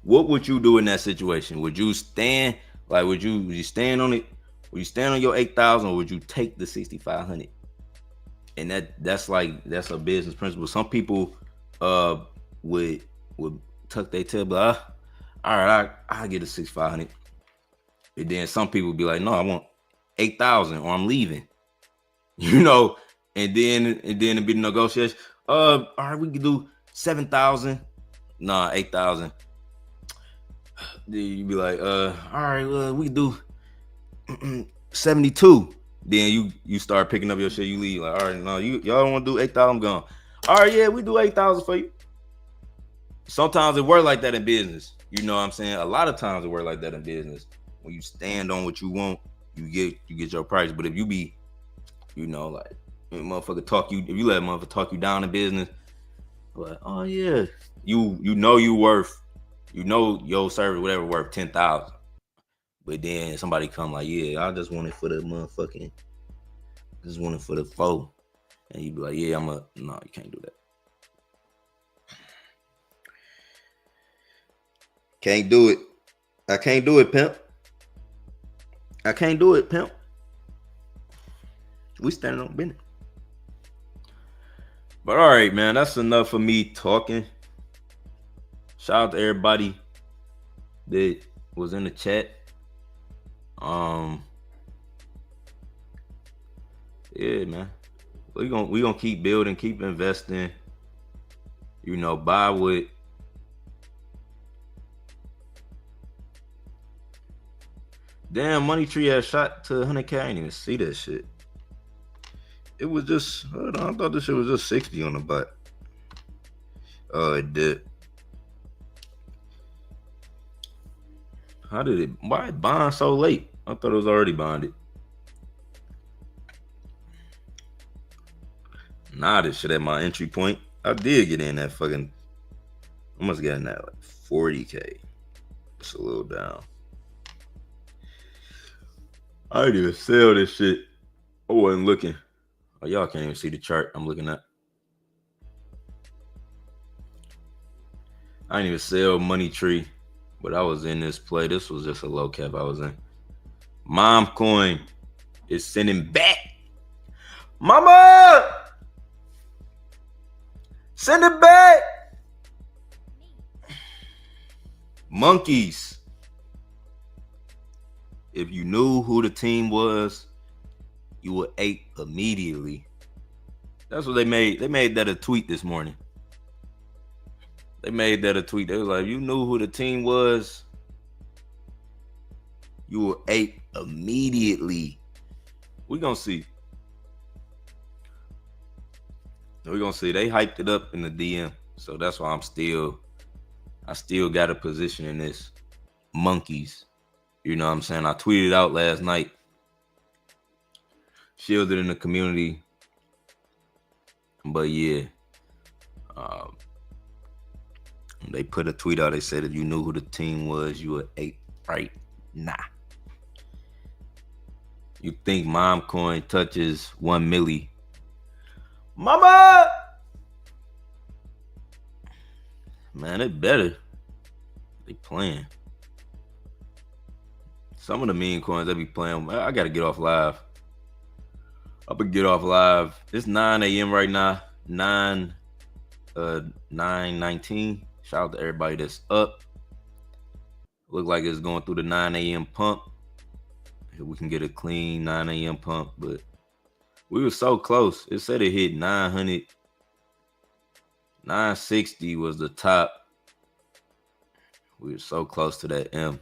What would you do in that situation? Would you stand? Like, would you stand on it? Would you stand on your 8,000, or would you take the 6,500? And that's a business principle. Some people would tuck their tail, but all right, I get a 6,500. And then some people would be like, no, I want 8,000 or I'm leaving. And then it'd be the negotiation. All right, we can do 7,000. Nah, 8,000. Then you'd be like, all right, we can do 72. Then you start picking up your shit, you leave. Like, all right, no, y'all don't want to do 8,000, I'm gone. All right, yeah, we do 8,000 for you. Sometimes it works like that in business. You know what I'm saying? A lot of times it works like that in business. When you stand on what you want, you get your price. But if you be, like, motherfucker talk you, if you let a motherfucker talk you down in business, like, oh yeah, you worth, your service, whatever, worth 10,000. But then somebody come like, yeah, I just want it for the motherfucking, just want it for the foe. And you be like, yeah, no, you can't do that. Can't do it. I can't do it, pimp. I can't do it, pimp. We standing on business. But all right, man, that's enough of me talking. Shout out to everybody that was in the chat. Yeah, man. We gonna keep building, keep investing. Buy what. Damn, Money Tree had shot to 100K. I didn't even see that shit. It was just, hold on, I thought this shit was just 60 on the butt. Oh, it did. Why it bond so late? I thought it was already bonded. Nah, this shit at my entry point. I did get in that fucking, I must get in that like 40K. It's a little down. I didn't even sell this shit. I wasn't looking. Oh, y'all can't even see the chart I'm looking at. I didn't even sell Money Tree, But I was in this play. This was just a low cap I was in. Mom coin is sending back. Mama! Send it back. Monkeys. If you knew who the team was, you would ape immediately. That's what they made. They made that a tweet this morning. They made that a tweet. They was like, you knew who the team was, you will ape immediately. We're gonna see. We're gonna see. They hyped it up in the DM. So that's why I still got a position in this. Monkeys. You know what I'm saying? I tweeted out last night. Shielded in the community. But yeah. They put a tweet out. They said if you knew who the team was, you would ape right now. You think mom coin touches 1 milli? Mama! Man, it better. They playing. Some of the meme coins they be playing. I gotta get off live. It's 9 a.m. right now. 9:19. Shout out to everybody that's up. Look like it's going through the 9 a.m. pump. If we can get a clean 9 a.m. pump, but we were so close. It said it hit 900. 960 was the top. We were so close to that M.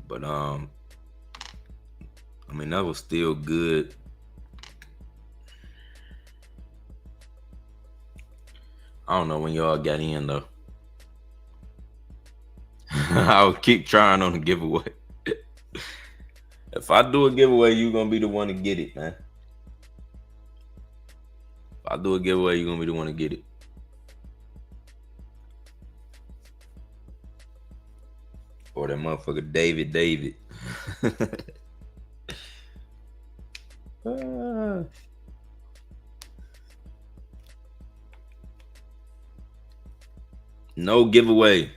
But I mean, that was still good. I don't know when y'all got in though. I'll keep trying on the giveaway. If I do a giveaway, you're gonna be the one to get it, man. If I do a giveaway, you're gonna be the one to get it. Or that motherfucker David. No giveaway.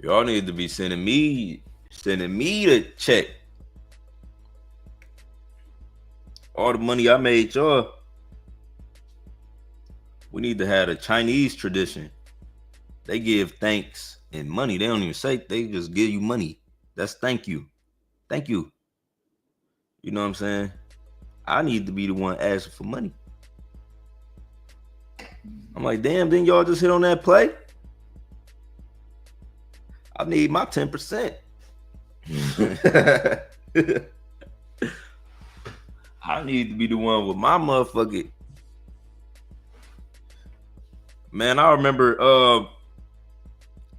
Y'all need to be sending me the check. All the money I made, y'all. We need to have a Chinese tradition. They give thanks and money. They don't even say, they just give you money. That's thank you. Thank you. You know what I'm saying? I need to be the one asking for money. I'm like, damn, didn't y'all just hit on that play? I need my 10%. I need to be the one with my motherfucker. Man, I remember,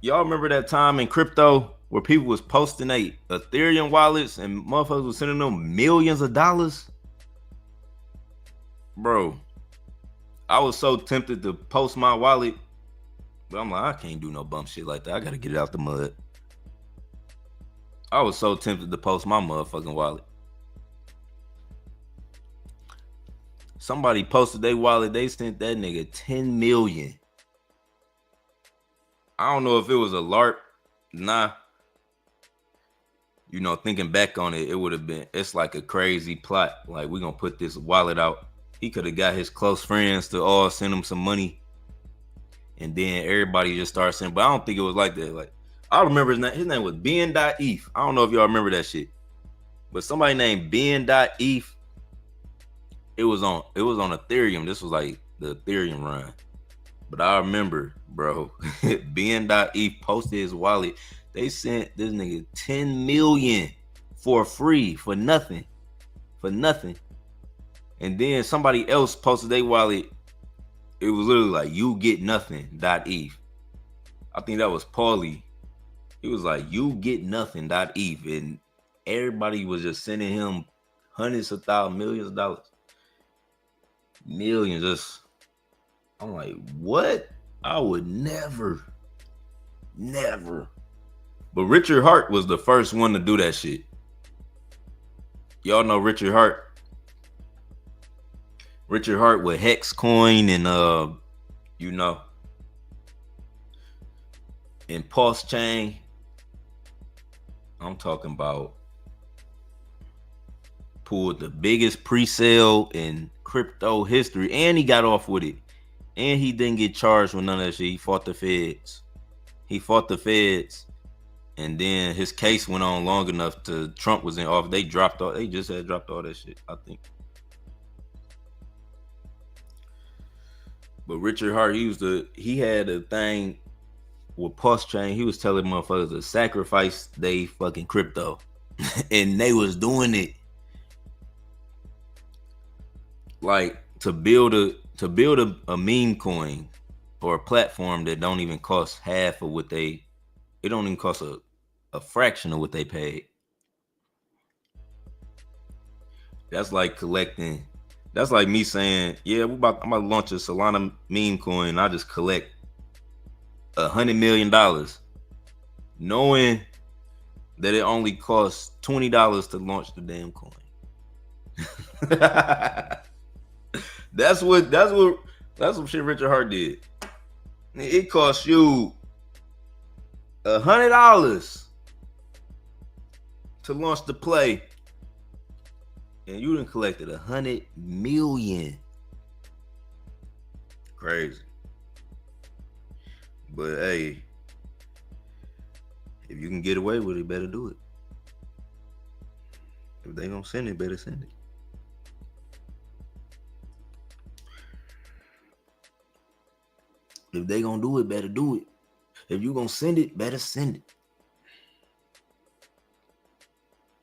y'all remember that time in crypto where people was posting Ethereum wallets and motherfuckers was sending them millions of dollars? Bro, I was so tempted to post my wallet, but I'm like, I can't do no bump shit like that. I gotta get it out the mud. I was so tempted to post my motherfucking wallet. Somebody posted their wallet. They sent that nigga 10 million. I don't know if it was a LARP. Nah. You know, thinking back on it, it would have been, it's like a crazy plot. Like, we're going to put this wallet out. He could have got his close friends to all send him some money. And then everybody just started sending. But I don't think it was like that. Like, I remember his name was Ben.eth. I don't know if y'all remember that shit. But somebody named Ben.eth. It was on Ethereum. This was like the Ethereum run. But I remember, bro, Ben.eth posted his wallet. They sent this nigga 10 million for free, for nothing. And then somebody else posted their wallet. It was literally like, you get nothing.eth. I think that was Paulie. He was like, you get nothing.eth. And everybody was just sending him hundreds of thousands, millions of dollars. Millions. Just, I'm like, what? I would never. But Richard Hart was the first one to do that shit. Y'all know Richard Hart. Richard Hart with Hex Coin and you know, in Pulse Chain, I'm talking about pulled the biggest pre-sale in crypto history, and he got off with it. And he didn't get charged with none of that shit. He fought the feds. And then his case went on long enough to Trump was in office. They just had dropped all that shit, I think. But Richard Hart, he had a thing with Pulse Chain. He was telling motherfuckers to sacrifice they fucking crypto. And they was doing it. Like to build a meme coin or a platform that don't even cost half of what it don't even cost a fraction of what they paid. That's like that's like me saying, yeah, I'm about to launch a Solana meme coin and I just collect $100 million, knowing that it only costs $20 to launch the damn coin. That's some shit Richard Hart did. It cost you $100 to launch the play, and you done collected $100 million. Crazy. But hey, if you can get away with it, better do it. If they gonna send it, better send it. If they gonna do it, better do it. If you gonna send it, better send it.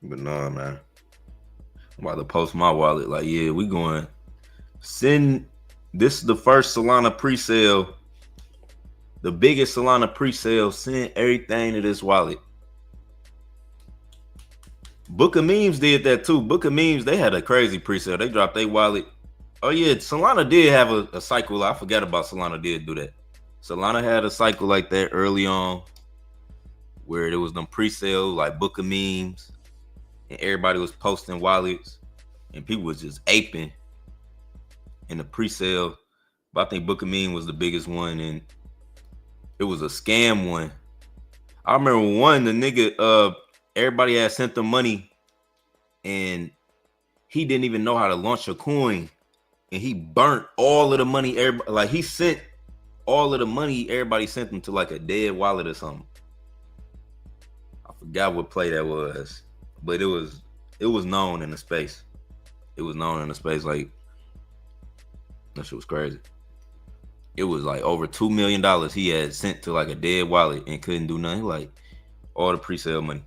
But no, man. I'm about to post my wallet. Like, yeah, we going send. This is the first Solana pre-sale. The biggest Solana pre-sale. Send everything to this wallet. Book of Memes did that too. Book of Memes, they had a crazy pre-sale. They dropped their wallet. Oh yeah, Solana did have a cycle. I forgot about Solana did do that. Solana had a cycle like that early on where there was them pre-sales like Book of Memes and everybody was posting wallets and people was just aping in the pre-sale. But I think Book of Memes was the biggest one and it was a scam one. I remember one, the nigga, everybody had sent them money and he didn't even know how to launch a coin and he burnt all of the money. Like he sent all of the money everybody sent him to like a dead wallet or something. I forgot what play that was, but it was known in the space. It was known in the space. Like that shit was crazy. It was like over $2 million he had sent to like a dead wallet and couldn't do nothing. Like all the pre-sale money.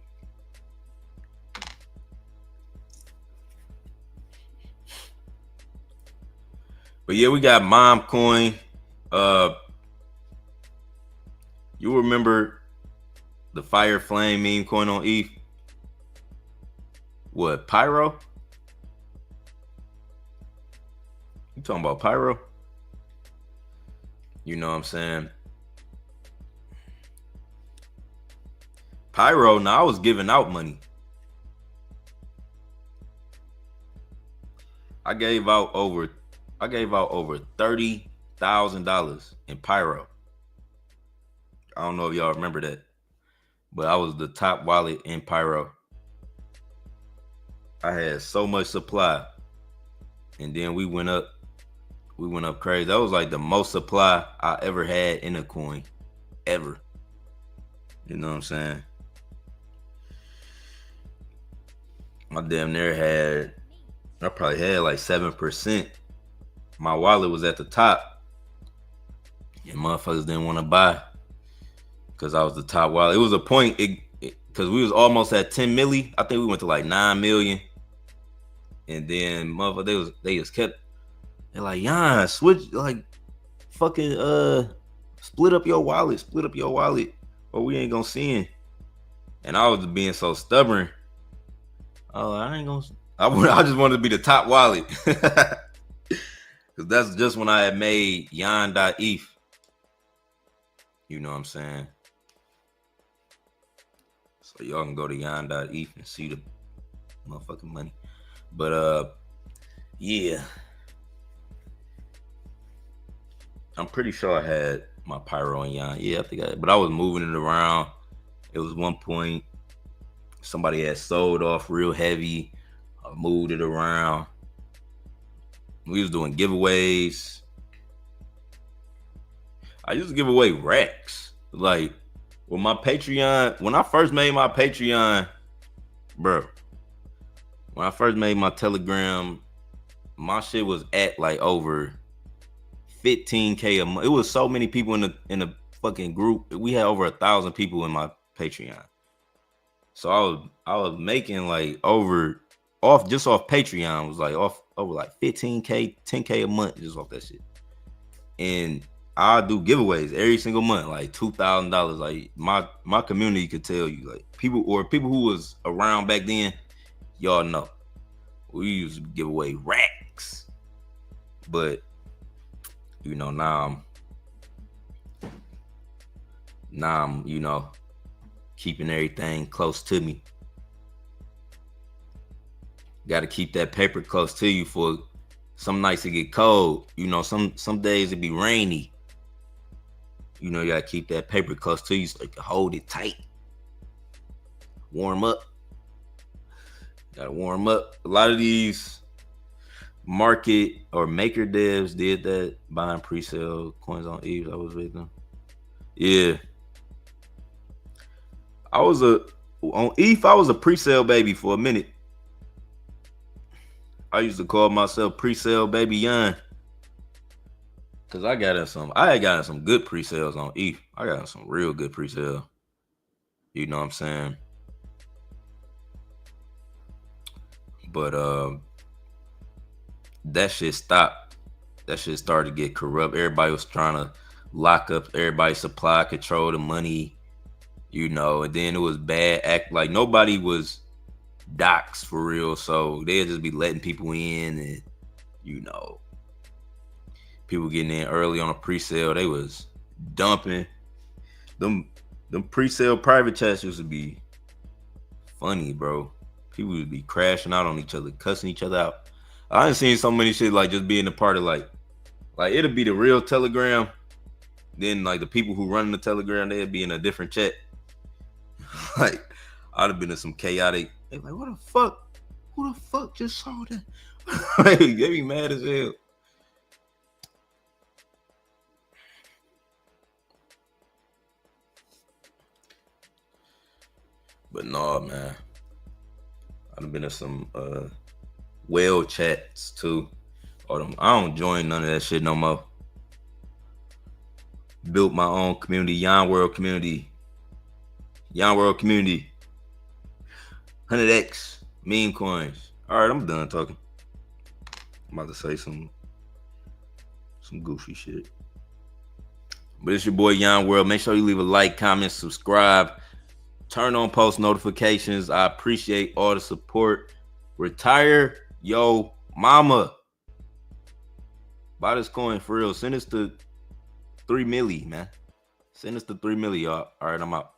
But yeah, we got Mom Coin. You remember the Fire Flame meme coin on ETH? What, Pyro? You talking about Pyro? You know what I'm saying? Pyro, now I was giving out money. I gave out over $30,000 in Pyro. I don't know if y'all remember that, but I was the top wallet in Pyro. I had so much supply, and then we went up crazy. That was like the most supply I ever had in a coin, ever. You know what I'm saying? I probably had like 7%. My wallet was at the top, and motherfuckers didn't want to buy because I was the top wallet. It was a point because we was almost at 10 milli. I think we went to like 9 million, and then motherfuckers they just kept. They're like, yeah, switch, like, fucking split up your wallet, or we ain't gonna see it. And I was being so stubborn. Oh, I just wanted to be the top wallet. Because that's just when I had made Yon.eth. You know what I'm saying? So y'all can go to Yon.eth and see the motherfucking money. But yeah. I'm pretty sure I had my pyro and Yon. Yeah, I think but I was moving it around. It was one point somebody had sold off real heavy. I moved it around. We was doing giveaways. I used to give away racks. Like with my Patreon, when I first made my Patreon, bro, when I first made my Telegram, my shit was at like over 15K a month. It was so many people in the fucking group. We had over 1,000 people in my Patreon. So I was making like over off Patreon was like off over like 15K, 10K a month just off that shit. And I do giveaways every single month, like $2,000. Like my community could tell you, like people who was around back then, y'all know we used to give away racks. But you know, now I'm you know, keeping everything close to me. Got to keep that paper close to you for some nights it get cold. You know, some days it be rainy. You know, you got to keep that paper close to you so you can hold it tight. Warm up. Got to warm up. A lot of these market or maker devs did that, buying pre-sale coins on ETH. I was with them. Yeah. On ETH, I was a pre-sale baby for a minute. I used to call myself pre-sale baby Yon. Cause I had gotten some good pre-sales on ETH. I got some real good pre-sale. You know what I'm saying? But that shit stopped. That shit started to get corrupt. Everybody was trying to lock up everybody's supply, control the money, you know, and then it was bad act. Like nobody was docs for real, so they'd just be letting people in, and you know, people getting in early on a pre-sale. They was dumping them pre-sale private chats. Used to be funny, bro. People would be crashing out on each other, cussing each other out. I done seen so many shit like just being a part of like it'll be the real Telegram, then like the people who run the Telegram, they'd be in a different chat. Like I'd have been in some chaotic. They like, what the fuck? Who the fuck just saw that? Like, they be mad as hell. But no, man. I've been in some whale chats too. I don't join none of that shit no more. Built my own community, Yon World community. Yon World community. 100x meme coins. All right, I'm done talking. I'm about to say some goofy shit. But it's your boy Yon World. Make sure you leave a like, comment, subscribe, turn on post notifications. I appreciate all the support. Retire yo mama. Buy this coin for real. Send us to 3 milli, man. Send us to 3 milli, y'all. All right, I'm out.